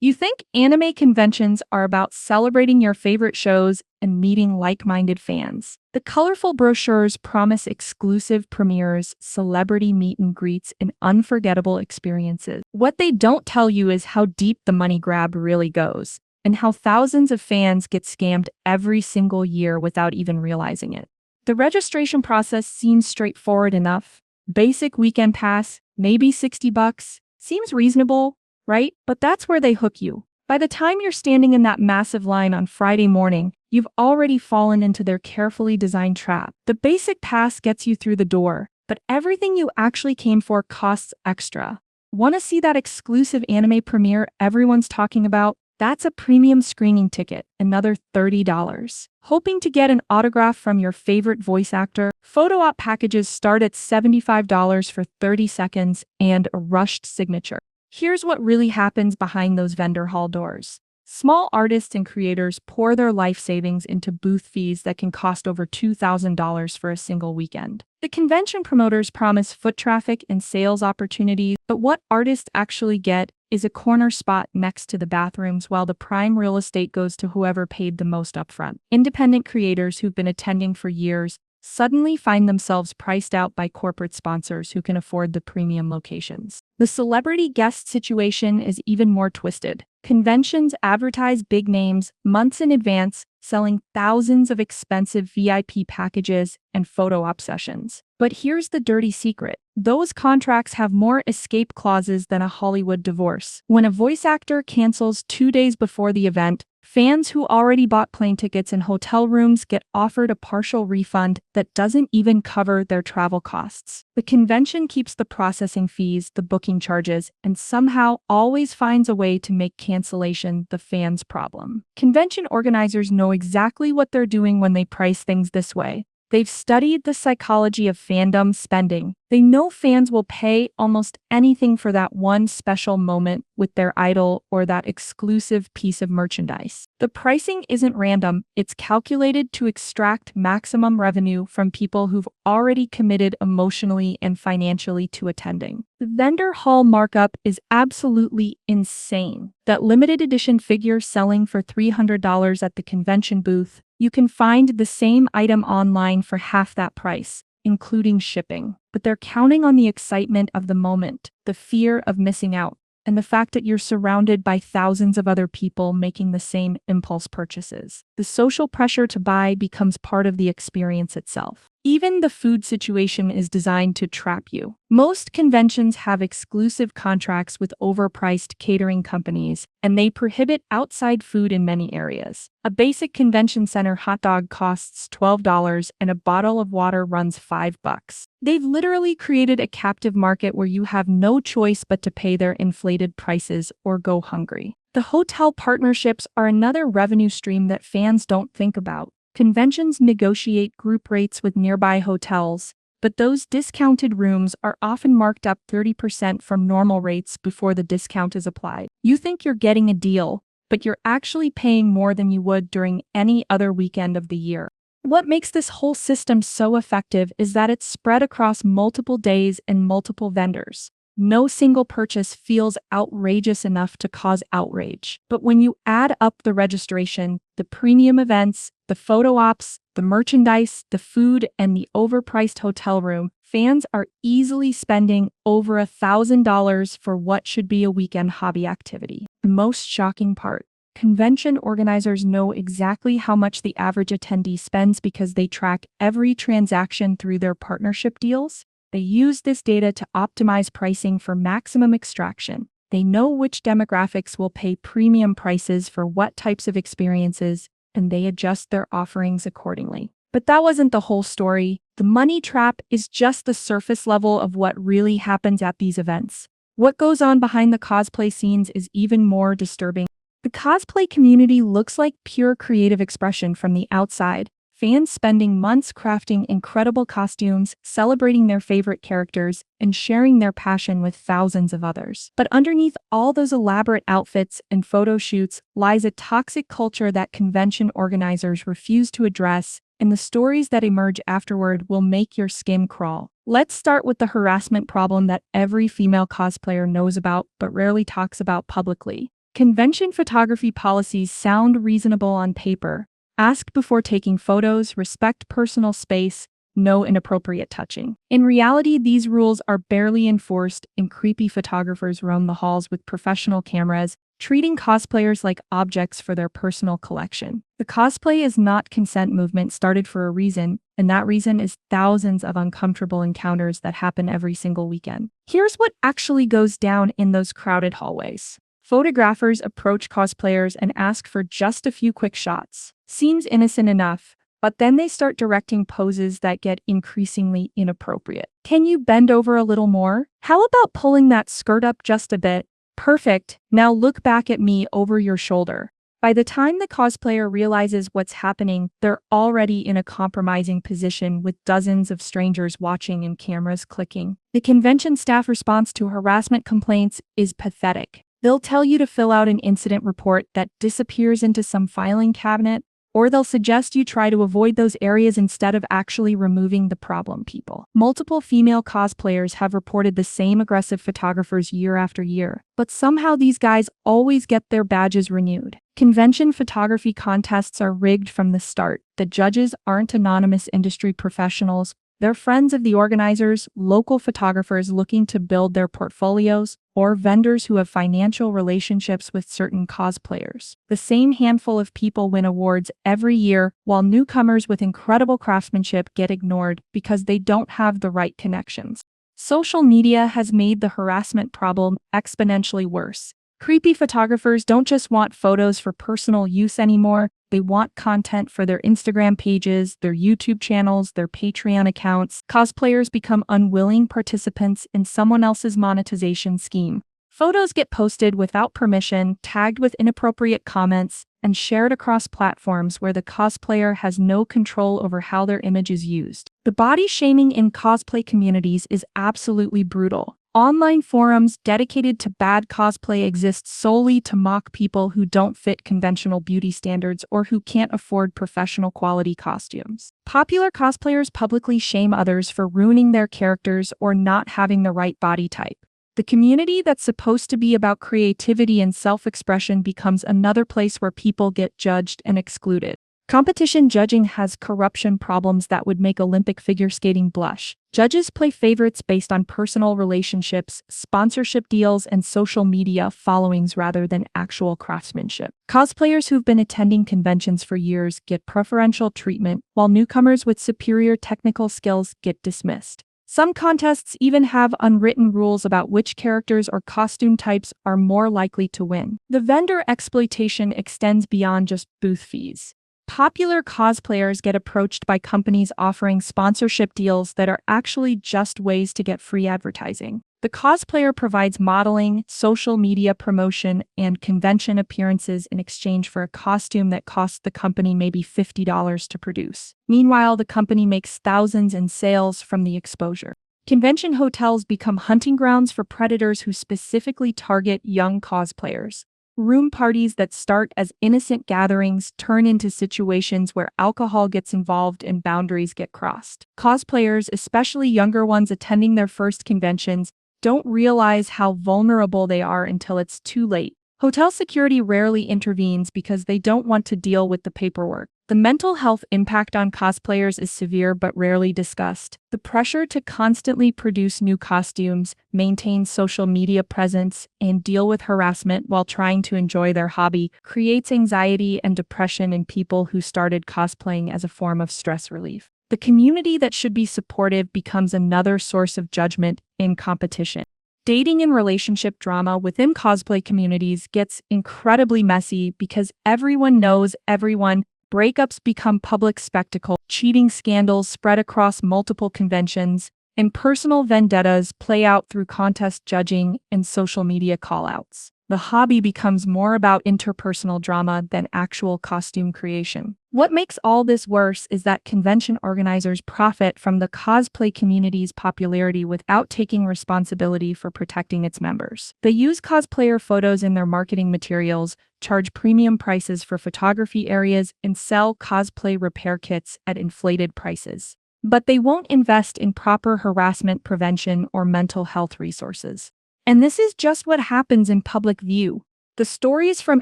You think anime conventions are about celebrating your favorite shows and meeting like-minded fans. The colorful brochures promise exclusive premieres, celebrity meet and greets, and unforgettable experiences. What they don't tell you is how deep the money grab really goes, and how thousands of fans get scammed every single year without even realizing it. The registration process seems straightforward enough. Basic weekend pass, maybe $60. Seems reasonable, right? But that's where they hook you. By the time you're standing in that massive line on Friday morning, you've already fallen into their carefully designed trap. The basic pass gets you through the door, but everything you actually came for costs extra. Want to see that exclusive anime premiere everyone's talking about? That's a premium screening ticket, another $30. Hoping to get an autograph from your favorite voice actor? Photo op packages start at $75 for 30 seconds and a rushed signature. Here's what really happens behind those vendor hall doors. Small artists and creators pour their life savings into booth fees that can cost over $2,000 for a single weekend. The convention promoters promise foot traffic and sales opportunities, but what artists actually get is a corner spot next to the bathrooms, while the prime real estate goes to whoever paid the most upfront. Independent creators who've been attending for years suddenly find themselves priced out by corporate sponsors who can afford the premium locations. The celebrity guest situation is even more twisted. Conventions advertise big names months in advance, selling thousands of expensive VIP packages and photo op sessions. But here's the dirty secret. Those contracts have more escape clauses than a Hollywood divorce. When a voice actor cancels 2 days before the event, fans who already bought plane tickets and hotel rooms get offered a partial refund that doesn't even cover their travel costs. The convention keeps the processing fees, the booking charges, and somehow always finds a way to make cancellation the fans' problem. Convention organizers know exactly what they're doing when they price things this way. They've studied the psychology of fandom spending. They know fans will pay almost anything for that one special moment with their idol or that exclusive piece of merchandise. The pricing isn't random, it's calculated to extract maximum revenue from people who've already committed emotionally and financially to attending. The vendor hall markup is absolutely insane. That limited edition figure selling for $300 at the convention booth, you can find the same item online for half that price, including shipping. But they're counting on the excitement of the moment, the fear of missing out, and the fact that you're surrounded by thousands of other people making the same impulse purchases. The social pressure to buy becomes part of the experience itself. Even the food situation is designed to trap you. Most conventions have exclusive contracts with overpriced catering companies, and they prohibit outside food in many areas. A basic convention center hot dog costs $12 and a bottle of water runs $5. They've literally created a captive market where you have no choice but to pay their inflated prices or go hungry. The hotel partnerships are another revenue stream that fans don't think about. Conventions negotiate group rates with nearby hotels, but those discounted rooms are often marked up 30% from normal rates before the discount is applied. You think you're getting a deal, but you're actually paying more than you would during any other weekend of the year. What makes this whole system so effective is that it's spread across multiple days and multiple vendors. No single purchase feels outrageous enough to cause outrage. But when you add up the registration, the premium events, the photo ops, the merchandise, the food, and the overpriced hotel room, fans are easily spending over $1,000 for what should be a weekend hobby activity. The most shocking part: convention organizers know exactly how much the average attendee spends because they track every transaction through their partnership deals. They use this data to optimize pricing for maximum extraction. They know which demographics will pay premium prices for what types of experiences, and they adjust their offerings accordingly. But that wasn't the whole story. The money trap is just the surface level of what really happens at these events. What goes on behind the cosplay scenes is even more disturbing. The cosplay community looks like pure creative expression from the outside. Fans spending months crafting incredible costumes, celebrating their favorite characters, and sharing their passion with thousands of others. But underneath all those elaborate outfits and photo shoots lies a toxic culture that convention organizers refuse to address, and the stories that emerge afterward will make your skin crawl. Let's start with the harassment problem that every female cosplayer knows about but rarely talks about publicly. Convention photography policies sound reasonable on paper. Ask before taking photos, respect personal space, no inappropriate touching. In reality, these rules are barely enforced, and creepy photographers roam the halls with professional cameras, treating cosplayers like objects for their personal collection. The cosplay is not consent movement started for a reason, and that reason is thousands of uncomfortable encounters that happen every single weekend. Here's what actually goes down in those crowded hallways. Photographers approach cosplayers and ask for just a few quick shots. Seems innocent enough, but then they start directing poses that get increasingly inappropriate. Can you bend over a little more? How about pulling that skirt up just a bit? Perfect. Now look back at me over your shoulder. By the time the cosplayer realizes what's happening, they're already in a compromising position with dozens of strangers watching and cameras clicking. The convention staff response to harassment complaints is pathetic. They'll tell you to fill out an incident report that disappears into some filing cabinet, or they'll suggest you try to avoid those areas instead of actually removing the problem people. Multiple female cosplayers have reported the same aggressive photographers year after year, but somehow these guys always get their badges renewed. Convention photography contests are rigged from the start. The judges aren't anonymous industry professionals. They're friends of the organizers, local photographers looking to build their portfolios, or vendors who have financial relationships with certain cosplayers. The same handful of people win awards every year, while newcomers with incredible craftsmanship get ignored because they don't have the right connections. Social media has made the harassment problem exponentially worse. Creepy photographers don't just want photos for personal use anymore, they want content for their Instagram pages, their YouTube channels, their Patreon accounts. Cosplayers become unwilling participants in someone else's monetization scheme. Photos get posted without permission, tagged with inappropriate comments, and shared across platforms where the cosplayer has no control over how their image is used. The body shaming in cosplay communities is absolutely brutal. Online forums dedicated to bad cosplay exist solely to mock people who don't fit conventional beauty standards or who can't afford professional quality costumes. Popular cosplayers publicly shame others for ruining their characters or not having the right body type. The community that's supposed to be about creativity and self-expression becomes another place where people get judged and excluded. Competition judging has corruption problems that would make Olympic figure skating blush. Judges play favorites based on personal relationships, sponsorship deals, and social media followings rather than actual craftsmanship. Cosplayers who've been attending conventions for years get preferential treatment, while newcomers with superior technical skills get dismissed. Some contests even have unwritten rules about which characters or costume types are more likely to win. The vendor exploitation extends beyond just booth fees. Popular cosplayers get approached by companies offering sponsorship deals that are actually just ways to get free advertising. The cosplayer provides modeling, social media promotion, and convention appearances in exchange for a costume that costs the company maybe $50 to produce. Meanwhile, the company makes thousands in sales from the exposure. Convention hotels become hunting grounds for predators who specifically target young cosplayers. Room parties that start as innocent gatherings turn into situations where alcohol gets involved and boundaries get crossed. Cosplayers, especially younger ones attending their first conventions, don't realize how vulnerable they are until it's too late. Hotel security rarely intervenes because they don't want to deal with the paperwork. The mental health impact on cosplayers is severe but rarely discussed. The pressure to constantly produce new costumes, maintain social media presence, and deal with harassment while trying to enjoy their hobby creates anxiety and depression in people who started cosplaying as a form of stress relief. The community that should be supportive becomes another source of judgment and competition. Dating and relationship drama within cosplay communities gets incredibly messy because everyone knows everyone. Breakups become public spectacle, cheating scandals spread across multiple conventions, and personal vendettas play out through contest judging and social media callouts. The hobby becomes more about interpersonal drama than actual costume creation. What makes all this worse is that convention organizers profit from the cosplay community's popularity without taking responsibility for protecting its members. They use cosplayer photos in their marketing materials, charge premium prices for photography areas, and sell cosplay repair kits at inflated prices. But they won't invest in proper harassment prevention or mental health resources. And this is just what happens in public view. The stories from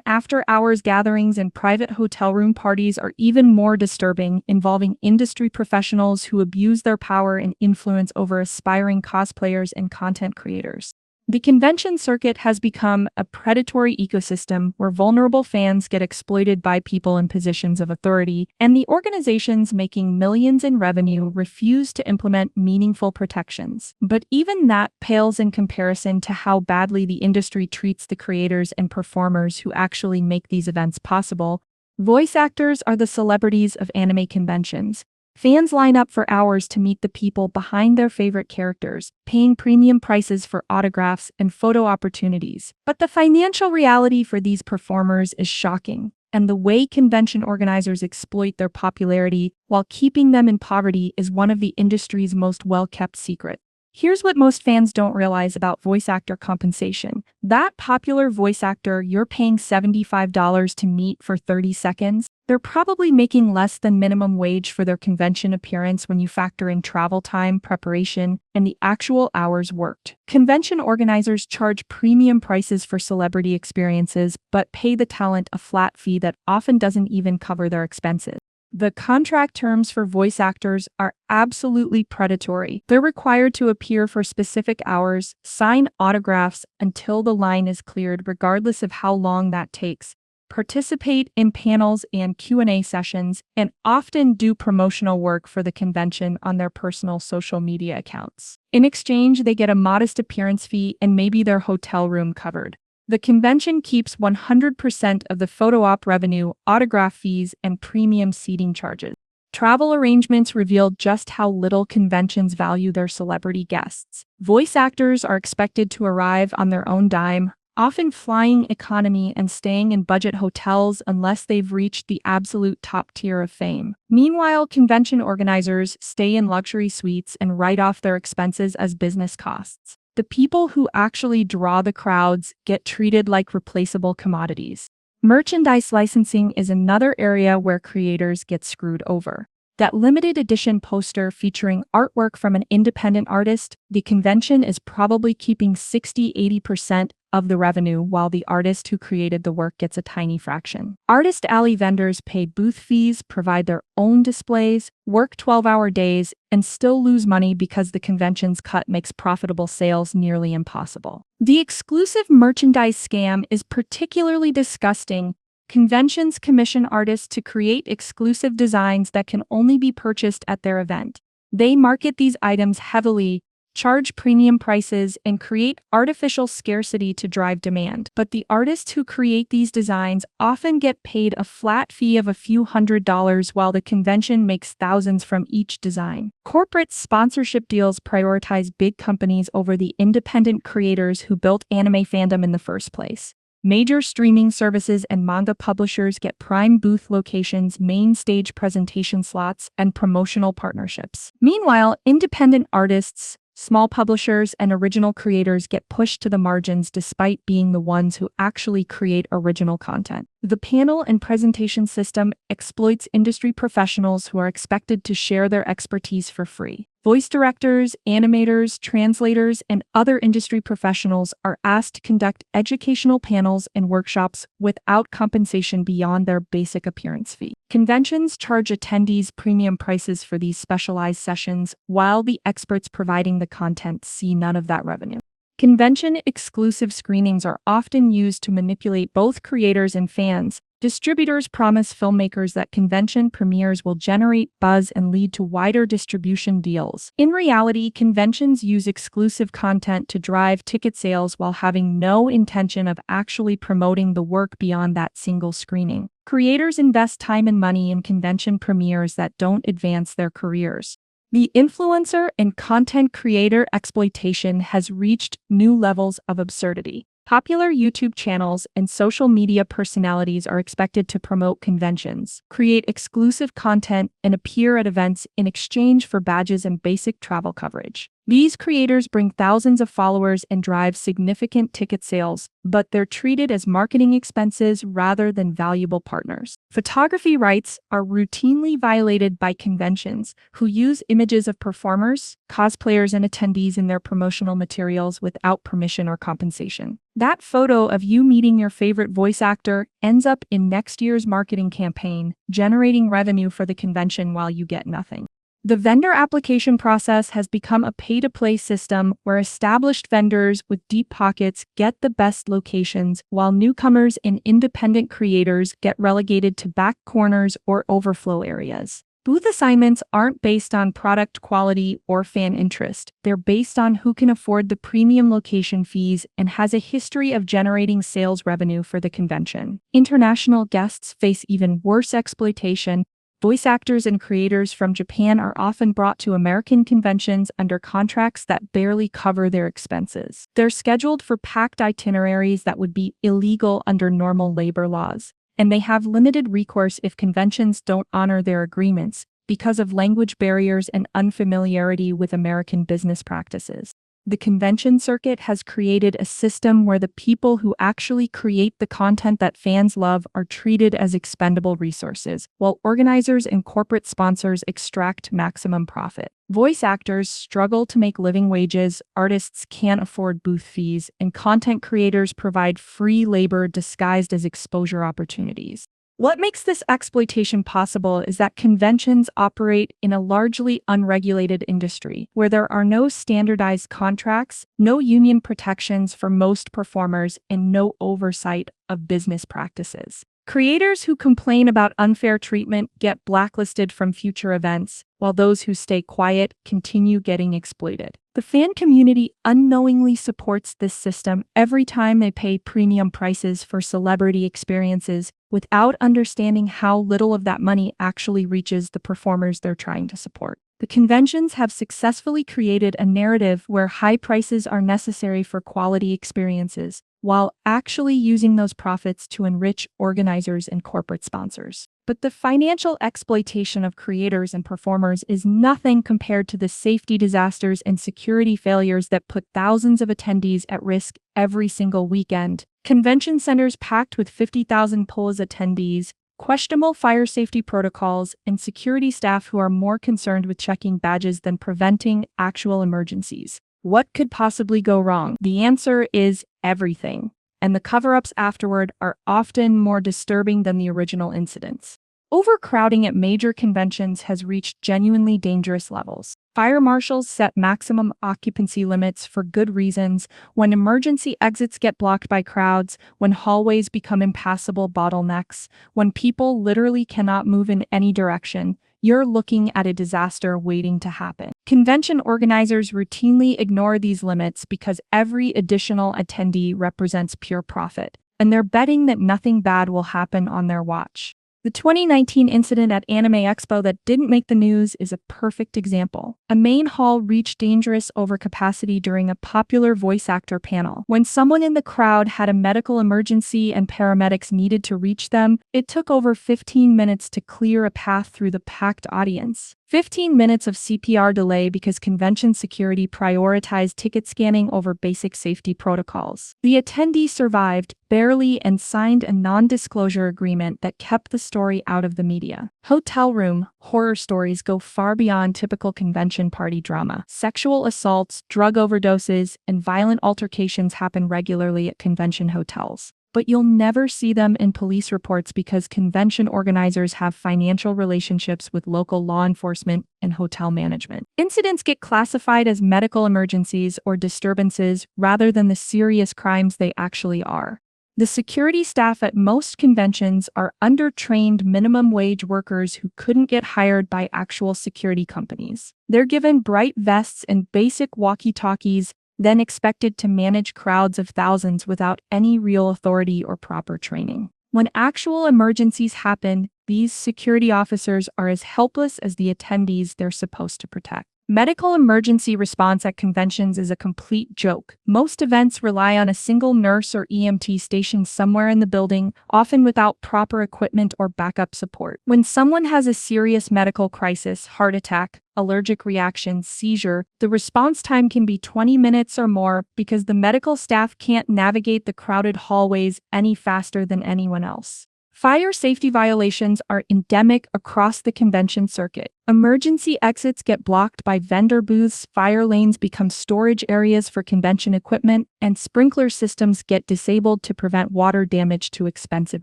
after-hours gatherings and private hotel room parties are even more disturbing, involving industry professionals who abuse their power and influence over aspiring cosplayers and content creators. The convention circuit has become a predatory ecosystem where vulnerable fans get exploited by people in positions of authority, and the organizations making millions in revenue refuse to implement meaningful protections. But even that pales in comparison to how badly the industry treats the creators and performers who actually make these events possible. Voice actors are the celebrities of anime conventions. Fans line up for hours to meet the people behind their favorite characters, paying premium prices for autographs and photo opportunities. But the financial reality for these performers is shocking, and the way convention organizers exploit their popularity while keeping them in poverty is one of the industry's most well-kept secrets. Here's what most fans don't realize about voice actor compensation. That popular voice actor you're paying $75 to meet for 30 seconds, they're probably making less than minimum wage for their convention appearance when you factor in travel time, preparation, and the actual hours worked. Convention organizers charge premium prices for celebrity experiences, but pay the talent a flat fee that often doesn't even cover their expenses. The contract terms for voice actors are absolutely predatory. They're required to appear for specific hours, sign autographs until the line is cleared, regardless of how long that takes, participate in panels and Q&A sessions, and often do promotional work for the convention on their personal social media accounts. In exchange, they get a modest appearance fee and maybe their hotel room covered. The convention keeps 100% of the photo op revenue, autograph fees, and premium seating charges. Travel arrangements reveal just how little conventions value their celebrity guests. Voice actors are expected to arrive on their own dime, often flying economy and staying in budget hotels unless they've reached the absolute top tier of fame. Meanwhile, convention organizers stay in luxury suites and write off their expenses as business costs. The people who actually draw the crowds get treated like replaceable commodities. Merchandise licensing is another area where creators get screwed over. That limited edition poster featuring artwork from an independent artist, the convention is probably keeping 60–80% of the revenue, while the artist who created the work gets a tiny fraction. Artist alley vendors pay booth fees, provide their own displays, work 12-hour days, and still lose money because the convention's cut makes profitable sales nearly impossible. The exclusive merchandise scam is particularly disgusting. Conventions commission artists to create exclusive designs that can only be purchased at their event. They market these items heavily, charge premium prices, and create artificial scarcity to drive demand. But the artists who create these designs often get paid a flat fee of a few $100s, while the convention makes thousands from each design. Corporate sponsorship deals prioritize big companies over the independent creators who built anime fandom in the first place. Major streaming services and manga publishers get prime booth locations, main stage presentation slots, and promotional partnerships. Meanwhile, independent artists, small publishers, and original creators get pushed to the margins despite being the ones who actually create original content. The panel and presentation system exploits industry professionals who are expected to share their expertise for free. Voice directors, animators, translators, and other industry professionals are asked to conduct educational panels and workshops without compensation beyond their basic appearance fee. Conventions charge attendees premium prices for these specialized sessions, while the experts providing the content see none of that revenue. Convention exclusive screenings are often used to manipulate both creators and fans. Distributors promise filmmakers that convention premieres will generate buzz and lead to wider distribution deals. In reality, conventions use exclusive content to drive ticket sales while having no intention of actually promoting the work beyond that single screening. Creators invest time and money in convention premieres that don't advance their careers. The influencer and content creator exploitation has reached new levels of absurdity. Popular YouTube channels and social media personalities are expected to promote conventions, create exclusive content, and appear at events in exchange for badges and basic travel coverage. These creators bring thousands of followers and drive significant ticket sales, but they're treated as marketing expenses rather than valuable partners. Photography rights are routinely violated by conventions who use images of performers, cosplayers, and attendees in their promotional materials without permission or compensation. That photo of you meeting your favorite voice actor ends up in next year's marketing campaign, generating revenue for the convention while you get nothing. The vendor application process has become a pay-to-play system where established vendors with deep pockets get the best locations, while newcomers and independent creators get relegated to back corners or overflow areas. Booth assignments aren't based on product quality or fan interest. They're based on who can afford the premium location fees and has a history of generating sales revenue for the convention. International guests face even worse exploitation. Voice actors and creators from Japan are often brought to American conventions under contracts that barely cover their expenses. They're scheduled for packed itineraries that would be illegal under normal labor laws, and they have limited recourse if conventions don't honor their agreements because of language barriers and unfamiliarity with American business practices. The convention circuit has created a system where the people who actually create the content that fans love are treated as expendable resources, while organizers and corporate sponsors extract maximum profit. Voice actors struggle to make living wages, artists can't afford booth fees, and content creators provide free labor disguised as exposure opportunities. What makes this exploitation possible is that conventions operate in a largely unregulated industry, where there are no standardized contracts, no union protections for most performers, and no oversight of business practices. Creators who complain about unfair treatment get blacklisted from future events, while those who stay quiet continue getting exploited. The fan community unknowingly supports this system every time they pay premium prices for celebrity experiences without understanding how little of that money actually reaches the performers they're trying to support. The conventions have successfully created a narrative where high prices are necessary for quality experiences, while actually using those profits to enrich organizers and corporate sponsors. But the financial exploitation of creators and performers is nothing compared to the safety disasters and security failures that put thousands of attendees at risk every single weekend. Convention centers packed with 50,000+ attendees, questionable fire safety protocols, and security staff who are more concerned with checking badges than preventing actual emergencies. What could possibly go wrong? The answer is everything, and the cover-ups afterward are often more disturbing than the original incidents. Overcrowding at major conventions has reached genuinely dangerous levels. Fire marshals set maximum occupancy limits for good reasons, when emergency exits get blocked by crowds, when hallways become impassable bottlenecks, when people literally cannot move in any direction. You're looking at a disaster waiting to happen. Convention organizers routinely ignore these limits because every additional attendee represents pure profit, and they're betting that nothing bad will happen on their watch. The 2019 incident at Anime Expo that didn't make the news is a perfect example. A main hall reached dangerous overcapacity during a popular voice actor panel. When someone in the crowd had a medical emergency and paramedics needed to reach them, it took over 15 minutes to clear a path through the packed audience. 15 minutes of CPR delay because convention security prioritized ticket scanning over basic safety protocols. The attendee survived, barely, and signed a non-disclosure agreement that kept the story out of the media. Hotel room horror stories go far beyond typical convention party drama. Sexual assaults, drug overdoses, and violent altercations happen regularly at convention hotels. But you'll never see them in police reports because convention organizers have financial relationships with local law enforcement and hotel management. Incidents get classified as medical emergencies or disturbances rather than the serious crimes they actually are. The security staff at most conventions are undertrained minimum wage workers who couldn't get hired by actual security companies. They're given bright vests and basic walkie-talkies, then expected to manage crowds of thousands without any real authority or proper training. When actual emergencies happen, these security officers are as helpless as the attendees they're supposed to protect. Medical emergency response at conventions is a complete joke. Most events rely on a single nurse or EMT stationed somewhere in the building, often without proper equipment or backup support. When someone has a serious medical crisis, heart attack, allergic reaction, seizure, the response time can be 20 minutes or more because the medical staff can't navigate the crowded hallways any faster than anyone else. Fire safety violations are endemic across the convention circuit. Emergency exits get blocked by vendor booths, fire lanes become storage areas for convention equipment, and sprinkler systems get disabled to prevent water damage to expensive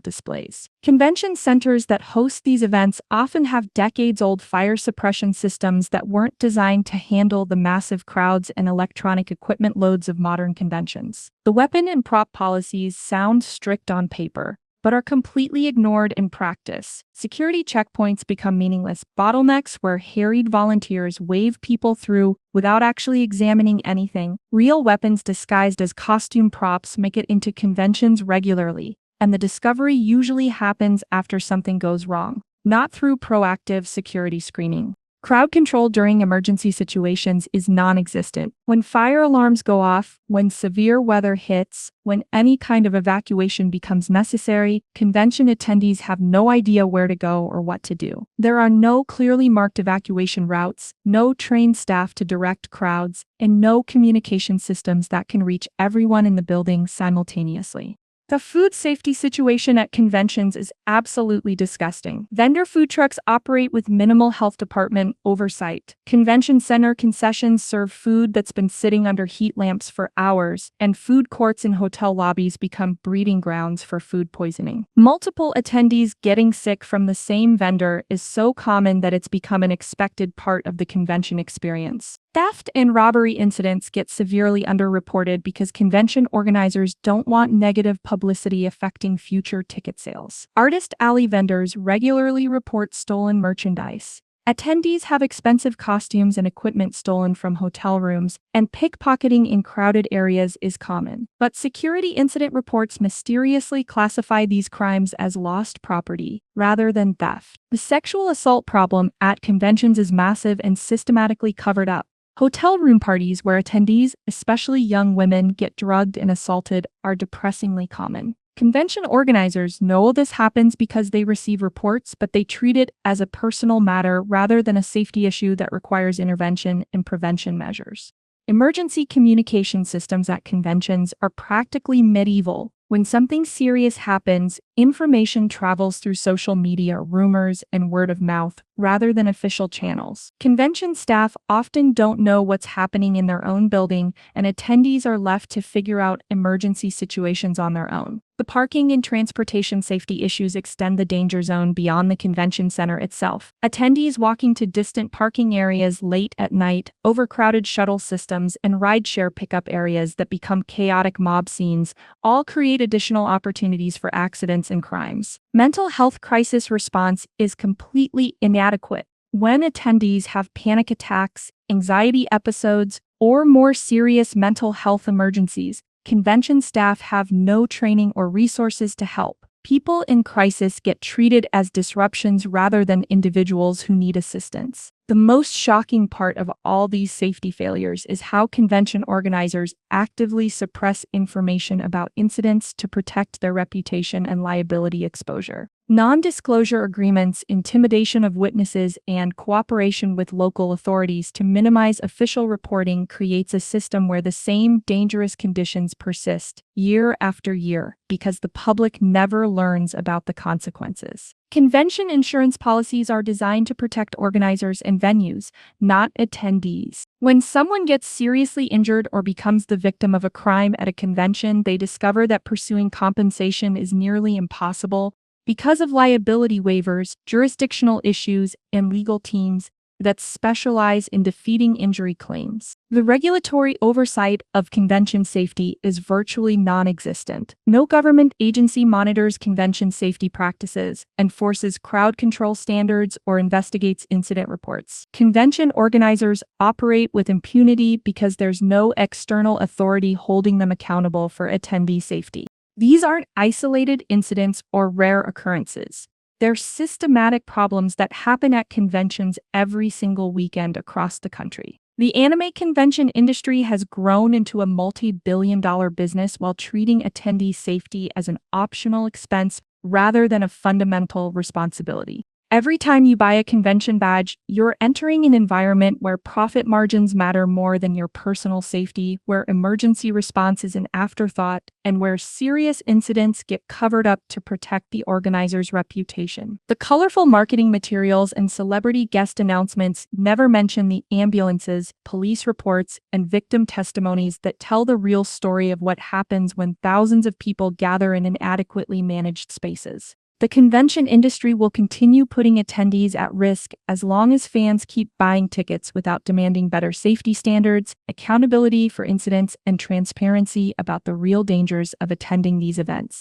displays. Convention centers that host these events often have decades-old fire suppression systems that weren't designed to handle the massive crowds and electronic equipment loads of modern conventions. The weapon and prop policies sound strict on paper, but are completely ignored in practice. Security checkpoints become meaningless bottlenecks where harried volunteers wave people through without actually examining anything. Real weapons disguised as costume props make it into conventions regularly, and the discovery usually happens after something goes wrong, not through proactive security screening. Crowd control during emergency situations is non-existent. When fire alarms go off, when severe weather hits, when any kind of evacuation becomes necessary, convention attendees have no idea where to go or what to do. There are no clearly marked evacuation routes, no trained staff to direct crowds, and no communication systems that can reach everyone in the building simultaneously. The food safety situation at conventions is absolutely disgusting. Vendor food trucks operate with minimal health department oversight. Convention center concessions serve food that's been sitting under heat lamps for hours, and food courts in hotel lobbies become breeding grounds for food poisoning. Multiple attendees getting sick from the same vendor is so common that it's become an expected part of the convention experience. Theft and robbery incidents get severely underreported because convention organizers don't want negative publicity affecting future ticket sales. Artist alley vendors regularly report stolen merchandise. Attendees have expensive costumes and equipment stolen from hotel rooms, and pickpocketing in crowded areas is common. But security incident reports mysteriously classify these crimes as lost property, rather than theft. The sexual assault problem at conventions is massive and systematically covered up. Hotel room parties where attendees, especially young women, get drugged and assaulted are depressingly common. Convention organizers know this happens because they receive reports, but they treat it as a personal matter rather than a safety issue that requires intervention and prevention measures. Emergency communication systems at conventions are practically medieval. When something serious happens, information travels through social media, rumors, and word of mouth rather than official channels. Convention staff often don't know what's happening in their own building, and attendees are left to figure out emergency situations on their own. The parking and transportation safety issues extend the danger zone beyond the convention center itself. Attendees walking to distant parking areas late at night, overcrowded shuttle systems, and rideshare pickup areas that become chaotic mob scenes all create additional opportunities for accidents and crimes. Mental health crisis response is completely inadequate. When attendees have panic attacks, anxiety episodes, or more serious mental health emergencies, convention staff have no training or resources to help. People in crisis get treated as disruptions rather than individuals who need assistance. The most shocking part of all these safety failures is how convention organizers actively suppress information about incidents to protect their reputation and liability exposure. Non-disclosure agreements, intimidation of witnesses, and cooperation with local authorities to minimize official reporting creates a system where the same dangerous conditions persist year after year because the public never learns about the consequences. Convention insurance policies are designed to protect organizers and venues, not attendees. When someone gets seriously injured or becomes the victim of a crime at a convention, they discover that pursuing compensation is nearly impossible because of liability waivers, jurisdictional issues, and legal teams that specialize in defeating injury claims. The regulatory oversight of convention safety is virtually non-existent. No government agency monitors convention safety practices, enforces crowd control standards, or investigates incident reports. Convention organizers operate with impunity because there's no external authority holding them accountable for attendee safety. These aren't isolated incidents or rare occurrences. They're systematic problems that happen at conventions every single weekend across the country. The anime convention industry has grown into a multi-billion-dollar business while treating attendee safety as an optional expense rather than a fundamental responsibility. Every time you buy a convention badge, you're entering an environment where profit margins matter more than your personal safety, where emergency response is an afterthought, and where serious incidents get covered up to protect the organizer's reputation. The colorful marketing materials and celebrity guest announcements never mention the ambulances, police reports, and victim testimonies that tell the real story of what happens when thousands of people gather in inadequately managed spaces. The convention industry will continue putting attendees at risk as long as fans keep buying tickets without demanding better safety standards, accountability for incidents, and transparency about the real dangers of attending these events.